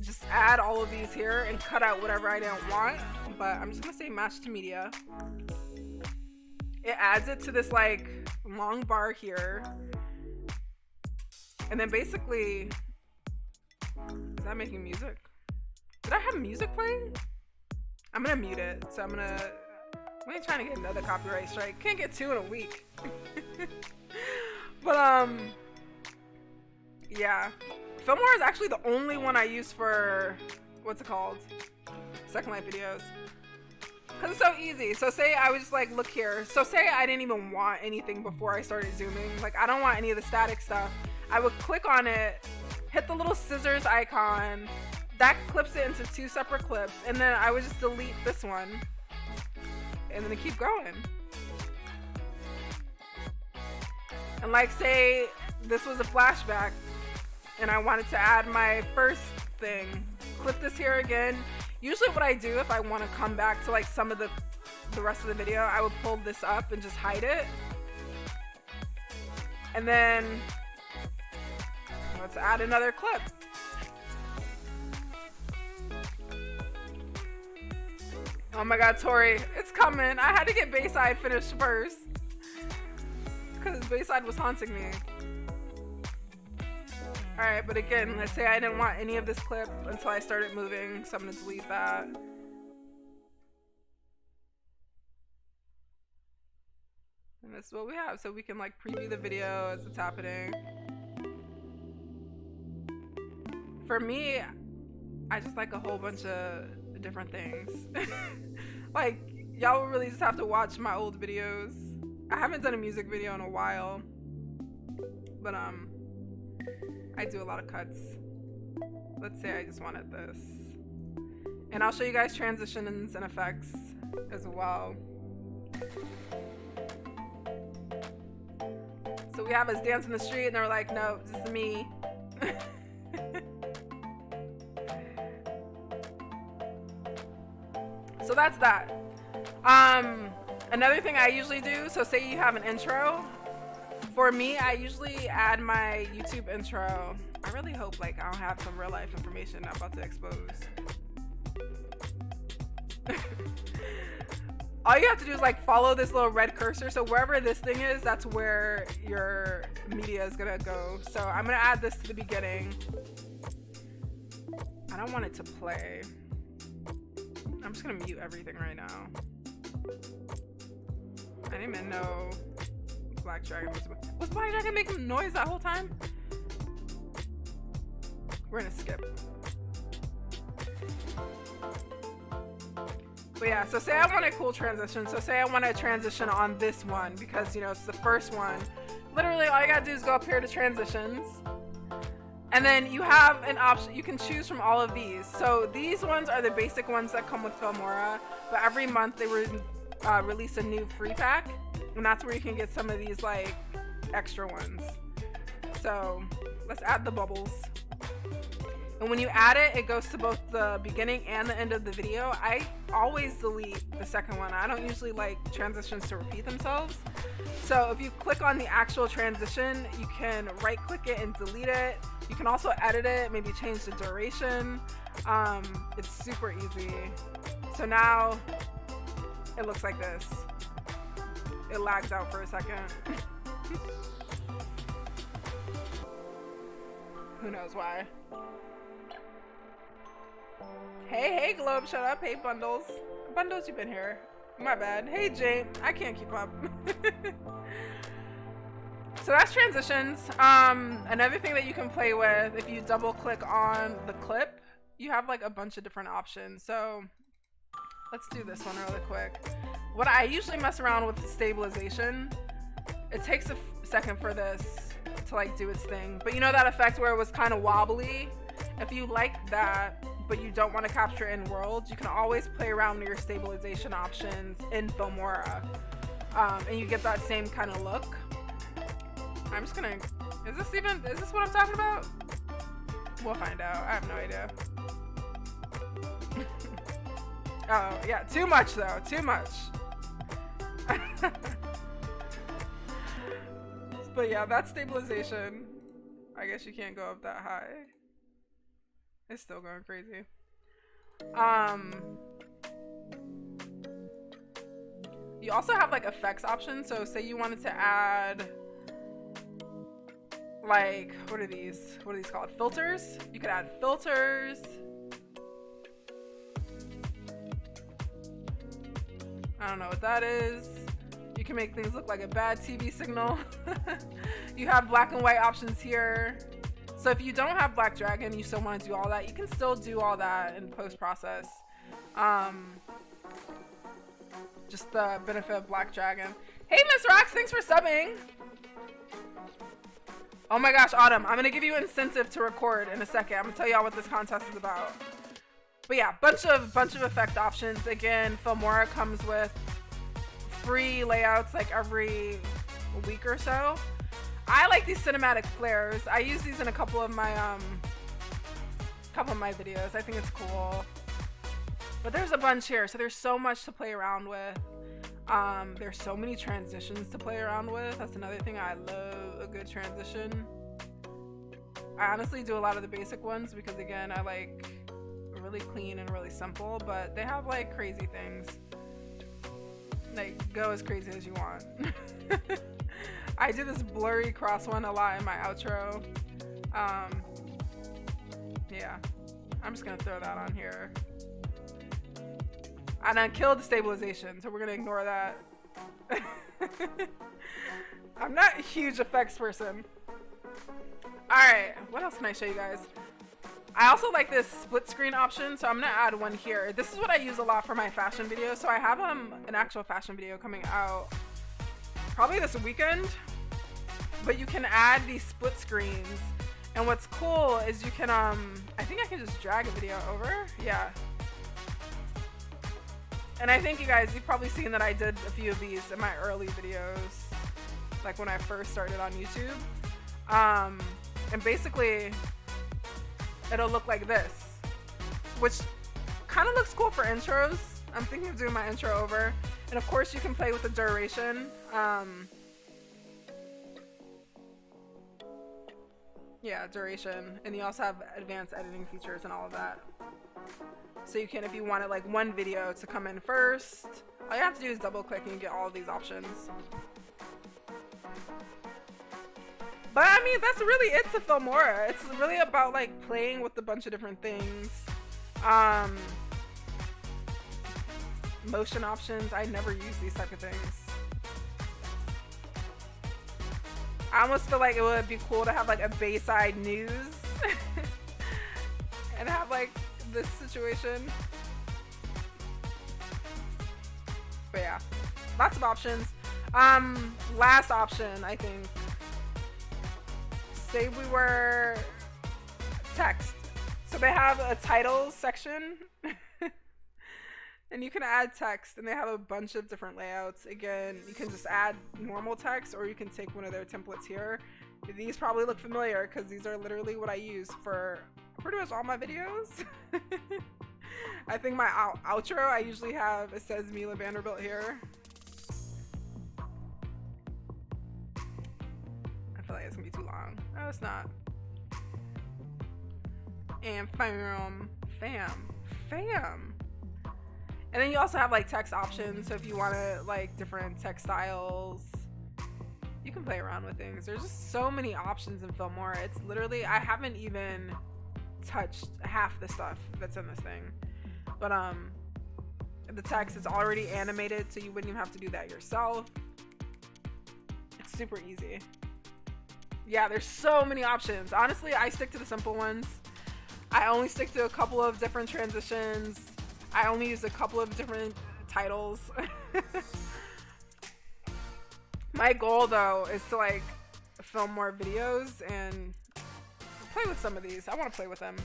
just add all of these here and cut out whatever I don't want. But I'm just gonna say match to media. It adds it to this like long bar here. And then basically, is that making music? Did I have music playing? I'm gonna mute it. So I'm trying to get another copyright strike. Can't get 2 in a week. But yeah. Filmora is actually the only one I use for, what's it called? Second Life videos. Because it's so easy. So say I was just like, look here. So say I didn't even want anything before I started zooming. Like I don't want any of the static stuff. I would click on it, hit the little scissors icon. That clips it into 2 separate clips. And then I would just delete this one. And then keep going. And like say this was a flashback and I wanted to add my first thing. Clip this here again. Usually what I do if I want to come back to like some of the rest of the video, I would pull this up and just hide it. And then let's add another clip. Oh my god, Tori, it's coming. I had to get Bayside finished first because Bayside was haunting me. Alright, but again, let's say I didn't want any of this clip until I started moving, so I'm gonna delete that. And this is what we have, so we can like preview the video as it's happening. For me, I just like a whole bunch of different things. Like, y'all will really just have to watch my old videos. I haven't done a music video in a while, but I do a lot of cuts. Let's say I just wanted this. And I'll show you guys transitions and effects as well. So we have us dance in the street and they're like, no, this is me. So that's that. Another thing I usually do, so say you have an intro. For me, I usually add my YouTube intro. I really hope like I don't have some real life information I'm about to expose. All you have to do is like follow this little red cursor. So wherever this thing is, that's where your media is gonna go. So I'm gonna add this to the beginning. I don't want it to play. I'm just gonna mute everything right now. I didn't even know Black Dragon was Black Dragon making noise that whole time? We're gonna skip. But yeah, so say I want a cool transition. So say I want to transition on this one because, you know, it's the first one. Literally, all you gotta do is go up here to transitions. And then you have an option. You can choose from all of these. So these ones are the basic ones that come with Filmora. But every month they release a new free pack. And that's where you can get some of these, like, extra ones. So let's add the bubbles. And when you add it, it goes to both the beginning and the end of the video. I always delete the second one. I don't usually like transitions to repeat themselves. So if you click on the actual transition, you can right click it and delete it. You can also edit it, maybe change the duration. It's super easy. So now it looks like this. It lags out for a second. Who knows why? Hey Globe, shut up. Hey Bundles. Bundles, you've been here. My bad. Hey Jane, I can't keep up. So that's transitions. Another thing that you can play with, if you double click on the clip, you have like a bunch of different options. So let's do this one really quick. What I usually mess around with is stabilization. It takes a second for this to like do its thing. But you know that effect where it was kind of wobbly? If you like that, but you don't want to capture in worlds, you can always play around with your stabilization options in Filmora. And you get that same kind of look. I'm just gonna, is this what I'm talking about? We'll find out, I have no idea. Oh yeah, too much though, too much. But yeah, that's stabilization. I guess you can't go up that high. It's still going crazy. You also have like effects options. So say you wanted to add like, what are these called? Filters. You could add filters. I don't know what that is. You can make things look like a bad TV signal. You have black and white options here. So if you don't have Black Dragon, you still want to do all that, you can still do all that in post-process. Just the benefit of Black Dragon. Hey Miss Rox, thanks for subbing. Oh my gosh, Autumn, I'm gonna give you incentive to record in a second. I'm gonna tell y'all what this contest is about. But yeah, bunch of effect options. Again, Filmora comes with free layouts like every week or so. I like these cinematic flares. I use these in a couple of my videos. I think it's cool. But there's a bunch here, so there's so much to play around with. There's so many transitions to play around with. That's another thing. I love a good transition. I honestly do a lot of the basic ones because again, I like really clean and really simple, but they have like crazy things. Like go as crazy as you want. I do this blurry cross one a lot in my outro. Yeah, I'm just gonna throw that on here. And I killed the stabilization, so we're gonna ignore that. I'm not a huge effects person. Alright, what else can I show you guys? I also like this split screen option, so I'm gonna add one here. This is what I use a lot for my fashion videos. So I have an actual fashion video coming out probably this weekend, but you can add these split screens. And what's cool is you can, I think I can just drag a video over. Yeah. And I think you guys, you've probably seen that I did a few of these in my early videos, like when I first started on YouTube. And basically, it'll look like this, which kind of looks cool for intros. I'm thinking of doing my intro over. And of course you can play with the duration. Yeah, duration. And you also have advanced editing features and all of that. So you can, if you wanted like one video to come in first, all you have to do is double click and you get all of these options. But I mean, that's really it to Filmora. It's really about like playing with a bunch of different things. Motion options, I never use these type of things. I almost feel like it would be cool to have like a Bayside news and have like this situation. But yeah, lots of options. Last option, I think. Say we were text. So they have a titles section and you can add text, and they have a bunch of different layouts. Again, you can just add normal text or you can take one of their templates here. These probably look familiar because these are literally what I use for pretty much all my videos. I think my outro, I usually have, it says Meela Vanderbuilt here. I feel like it's gonna be too long. No, it's not. And fam. And then you also have like text options. So if you want to like different text styles, you can play around with things. There's just so many options in Filmora. It's literally, I haven't even touched half the stuff that's in this thing. But the text is already animated, so you wouldn't even have to do that yourself. It's super easy. Yeah, there's so many options. Honestly, I stick to the simple ones. I only stick to a couple of different transitions. I only use a couple of different titles. My goal though is to like film more videos and play with some of these. I want to play with them.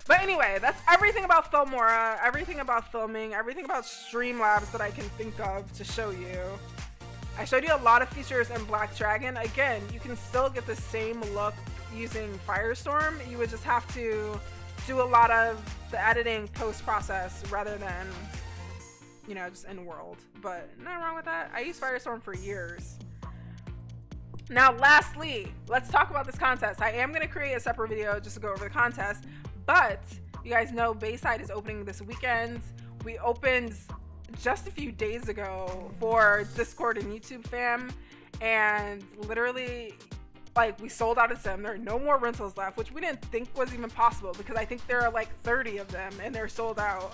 But anyway, that's everything about Filmora, everything about filming, everything about Streamlabs that I can think of to show you. I showed you a lot of features in Black Dragon. Again, you can still get the same look using Firestorm. You would just have to do a lot of the editing post-process rather than, you know, just in world. But nothing wrong with that. I used Firestorm for years. Now, lastly, let's talk about this contest. I am going to create a separate video just to go over the contest, but you guys know Bayside is opening this weekend. We opened just a few days ago for Discord and YouTube fam, and literally like we sold out of Sim. There are no more rentals left, which we didn't think was even possible because I think there are like 30 of them and they're sold out.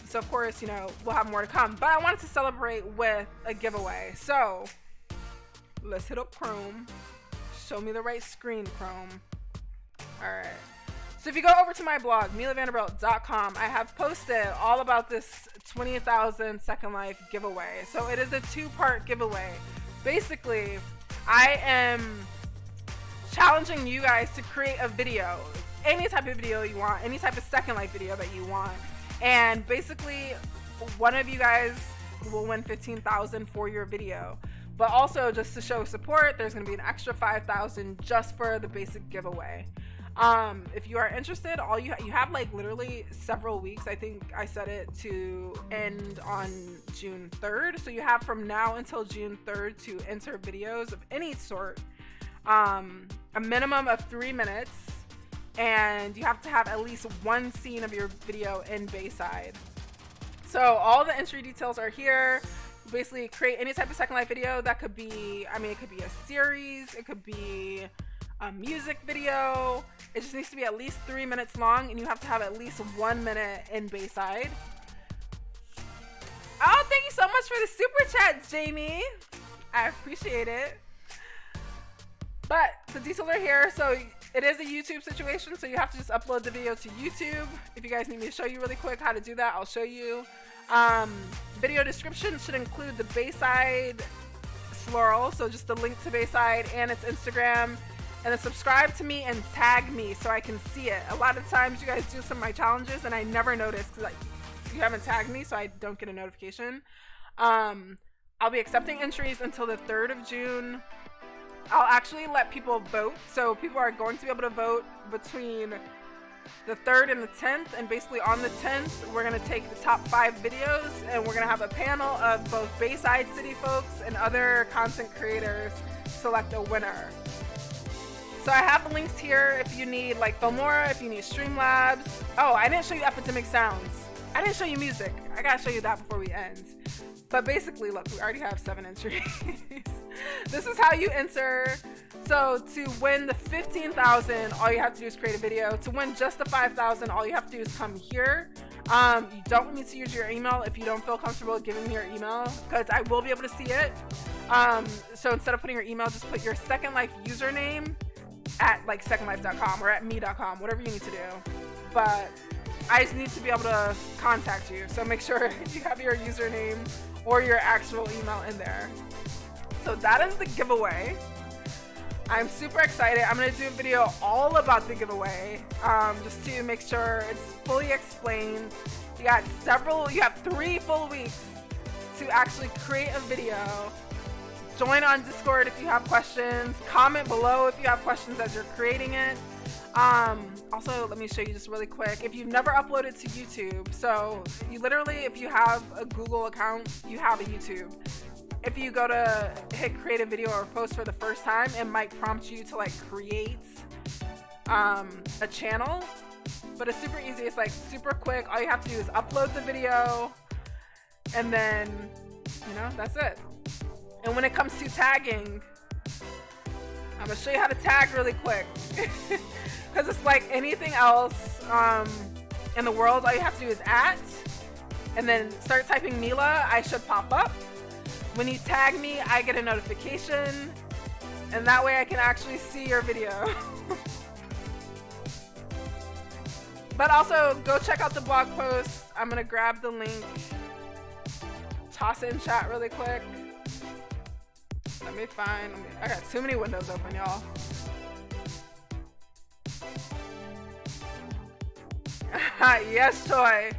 So of course, you know, we'll have more to come, but I wanted to celebrate with a giveaway. So let's hit up Chrome. Show me the right screen, Chrome. All right. So if you go over to my blog, MeelaVanderbuilt.com, I have posted all about this 20,000 Second Life giveaway. So it is a two-part giveaway. Basically, I am challenging you guys to create a video, any type of video you want, any type of Second Life video that you want. And basically, one of you guys will win 15,000 for your video. But also, just to show support, there's going to be an extra 5,000 just for the basic giveaway. If you are interested, all you have like literally several weeks. I think I set it to end on June 3rd. So you have from now until June 3rd to enter videos of any sort, a minimum of 3 minutes, and you have to have at least one scene of your video in Bayside. So all the entry details are here. Basically create any type of Second Life video. That could be, I mean, it could be a series, it could be a music video. It just needs to be at least 3 minutes long, and you have to have at least 1 minute in Bayside. Oh, thank you so much for the super chat, Jamie. I appreciate it. But the details are here. So it is a YouTube situation, so you have to just upload the video to YouTube. If you guys need me to show you really quick how to do that, I'll show you. Video description should include the Bayside Slurl, so just the link to Bayside and its Instagram. And then subscribe to me and tag me so I can see it. A lot of times you guys do some of my challenges and I never notice because you haven't tagged me, so I don't get a notification. I'll be accepting entries until the 3rd of June. I'll actually let people vote. So people are going to be able to vote between the 3rd and the 10th, and basically on the 10th we're going to take the top 5 videos and we're going to have a panel of both Bayside City folks and other content creators select a winner. So I have the links here if you need like Filmora, if you need Streamlabs. Oh, I didn't show you Epidemic Sounds. I didn't show you music. I gotta show you that before we end. But basically, look, we already have 7 entries. This is how you enter. So to win the 15,000, all you have to do is create a video. To win just the 5,000, all you have to do is come here. You don't need to use your email if you don't feel comfortable giving me your email, because I will be able to see it. So instead of putting your email, just put your Second Life username at like secondlife.com or at me.com, whatever you need to do. But I just need to be able to contact you. So make sure you have your username or your actual email in there. So that is the giveaway. I'm super excited. I'm gonna do a video all about the giveaway, just to make sure it's fully explained. You have 3 full weeks to actually create a video. Join on Discord if you have questions. Comment below if you have questions as you're creating it. Also, let me show you just really quick. If you've never uploaded to YouTube, so you literally, if you have a Google account, you have a YouTube. If you go to hit create a video or post for the first time, it might prompt you to like create a channel. But it's super easy. It's like super quick. All you have to do is upload the video, and then, you know, that's it. And when it comes to tagging, I'm gonna show you how to tag really quick. Because it's like anything else in the world. All you have to do is @ and then start typing Meela. I should pop up. When you tag me, I get a notification, and that way I can actually see your video. But also, go check out the blog post. I'm gonna grab the link, toss it in chat really quick. Let me find, I got too many windows open, y'all. Yes, Toy.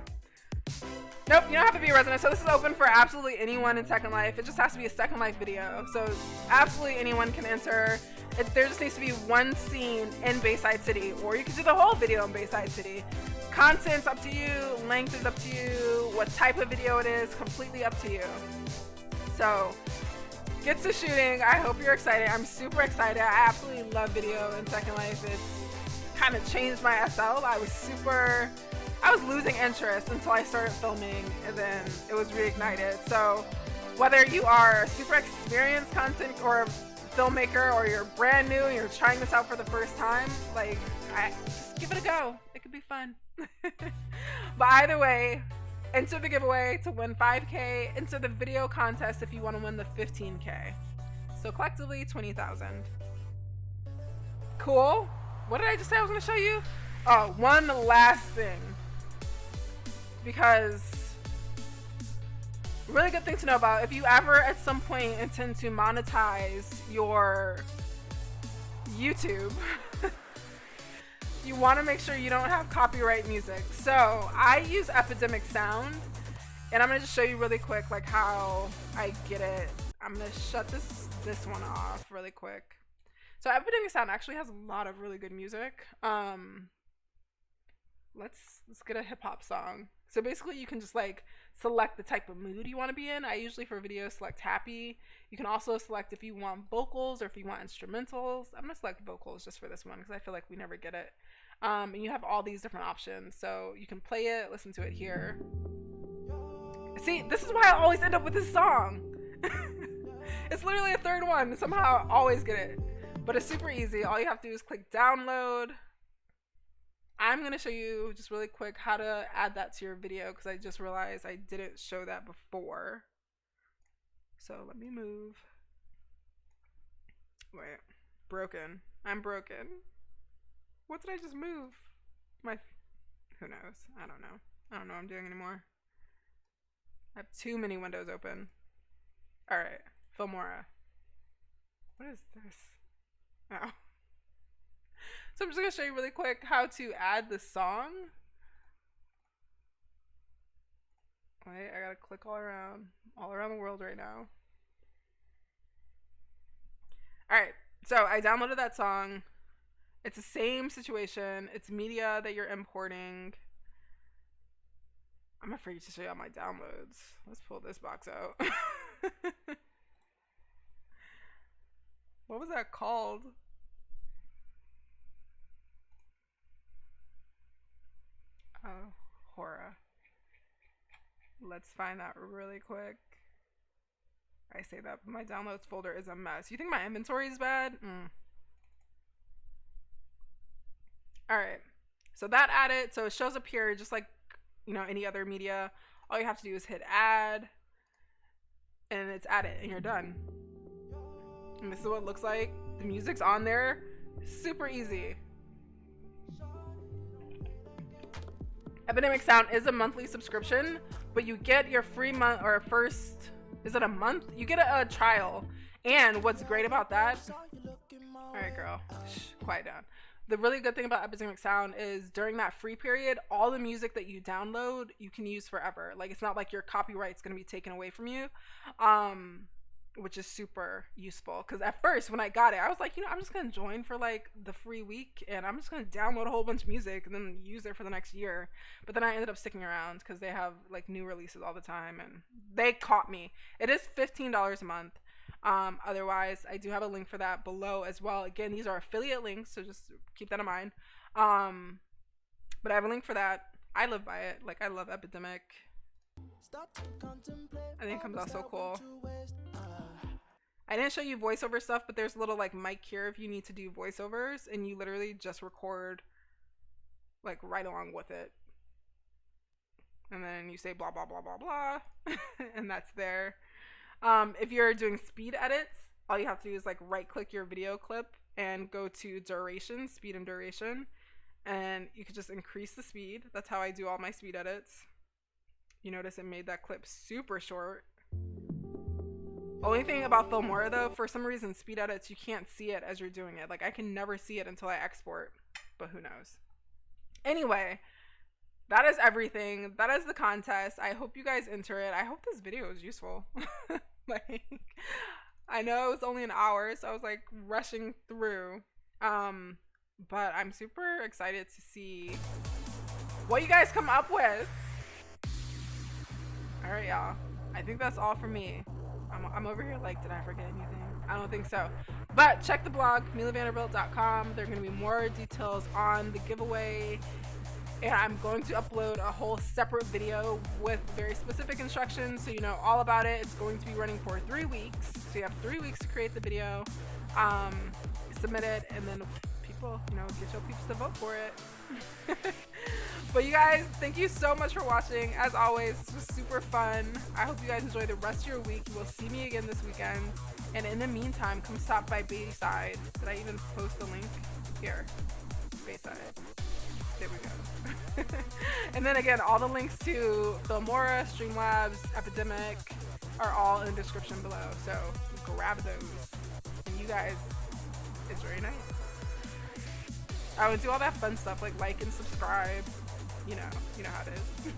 Nope, you don't have to be a resident. So this is open for absolutely anyone in Second Life. It just has to be a Second Life video. So absolutely anyone can enter. There just needs to be one scene in Bayside City, or you can do the whole video in Bayside City. Content's up to you, length is up to you, what type of video it is, completely up to you. So get to shooting. I hope you're excited. I'm super excited. I absolutely love video in Second Life. It's kind of changed my SL. I was losing interest until I started filming, and then it was reignited. So whether you are a super experienced content or filmmaker, or you're brand new and you're trying this out for the first time, like, just give it a go. It could be fun. But either way, enter the giveaway to win 5K. Enter the video contest if you want to win the 15K. So collectively 20,000. Cool. What did I just say I was going to show you? Oh, one last thing. Because really good thing to know about, if you ever at some point intend to monetize your YouTube, you want to make sure you don't have copyright music. So I use Epidemic Sound, and I'm going to just show you really quick like how I get it. I'm going to shut this one off really quick. So Epidemic Sound actually has a lot of really good music. Let's get a hip-hop song. So basically you can just like select the type of mood you want to be in. I usually for videos select happy. You can also select if you want vocals or if you want instrumentals. I'm gonna select vocals just for this one because I feel like we never get it. And you have all these different options, so you can play it, listen to it here. See, this is why I always end up with this song. It's literally a third one. Somehow I always get it. But it's super easy. All you have to do is click download. I'm going to show you just really quick how to add that to your video because I just realized I didn't show that before. So let me move. Wait, broken. I'm broken. What did I just move? Who knows? I don't know. I don't know what I'm doing anymore. I have too many windows open. All right, Filmora. What is this? Oh. So I'm just gonna show you really quick how to add the song. Wait, I gotta click all around the world right now. All right, so I downloaded that song. It's the same situation. It's media that you're importing. I'm afraid to show you all my downloads. Let's pull this box out. What was that called? Oh, Hora. Let's find that really quick. I say that, but my downloads folder is a mess. You think my inventory is bad? Alright. So that added, so it shows up here just like, you know, any other media. All you have to do is hit add, and it's added, and you're done. And this is what it looks like. The music's on there. Super easy. Epidemic Sound is a monthly subscription, but you get your free month, or first, is it a month? You get a trial. And what's great about that, all right girl, shh, quiet down. The really good thing about Epidemic Sound is during that free period, all the music that you download, you can use forever. Like, it's not like your copyright's gonna be taken away from you, which is super useful. Because at first, when I got it, I was like, you know, I'm just gonna join for like the free week, and I'm just gonna download a whole bunch of music and then use it for the next year. But then I ended up sticking around because they have like new releases all the time, and they caught me. It is $15 a month. Otherwise, I do have a link for that below as well. Again, these are affiliate links, so just keep that in mind. But I have a link for that. I live by it. Like, I love Epidemic. I think it comes out so cool. I didn't show you voiceover stuff, but there's a little like mic here if you need to do voiceovers, and you literally just record like right along with it. And then you say blah, blah, blah, blah, blah, and that's there. If you're doing speed edits, all you have to do is like right click your video clip and go to duration, speed and duration, and you could just increase the speed. That's how I do all my speed edits. You notice it made that clip super short. Only thing about Filmora though, for some reason speed edits, you can't see it as you're doing it. Like, I can never see it until I export, but who knows. Anyway, that is everything. That is the contest. I hope you guys enter it. I hope this video is useful. Like, I know it was only an hour, so I was like rushing through. But I'm super excited to see what you guys come up with. All right, y'all. I think that's all for me. I'm over here like, did I forget anything? I don't think so. But check the blog, MeelaVanderbuilt.com. There are going to be more details on the giveaway. And I'm going to upload a whole separate video with very specific instructions so you know all about it. It's going to be running for 3 weeks. So you have 3 weeks to create the video, submit it, and then people, you know, get your peeps to vote for it. But you guys, thank you so much for watching. As always, this was super fun. I hope you guys enjoy the rest of your week. You will see me again this weekend. And in the meantime, come stop by Bayside. Did I even post the link? Here. Bayside. There we go. And then again, all the links to Filmora, Streamlabs, Epidemic are all in the description below. So grab those. And you guys, enjoy your night. I would do all that fun stuff like and subscribe. You know how it is.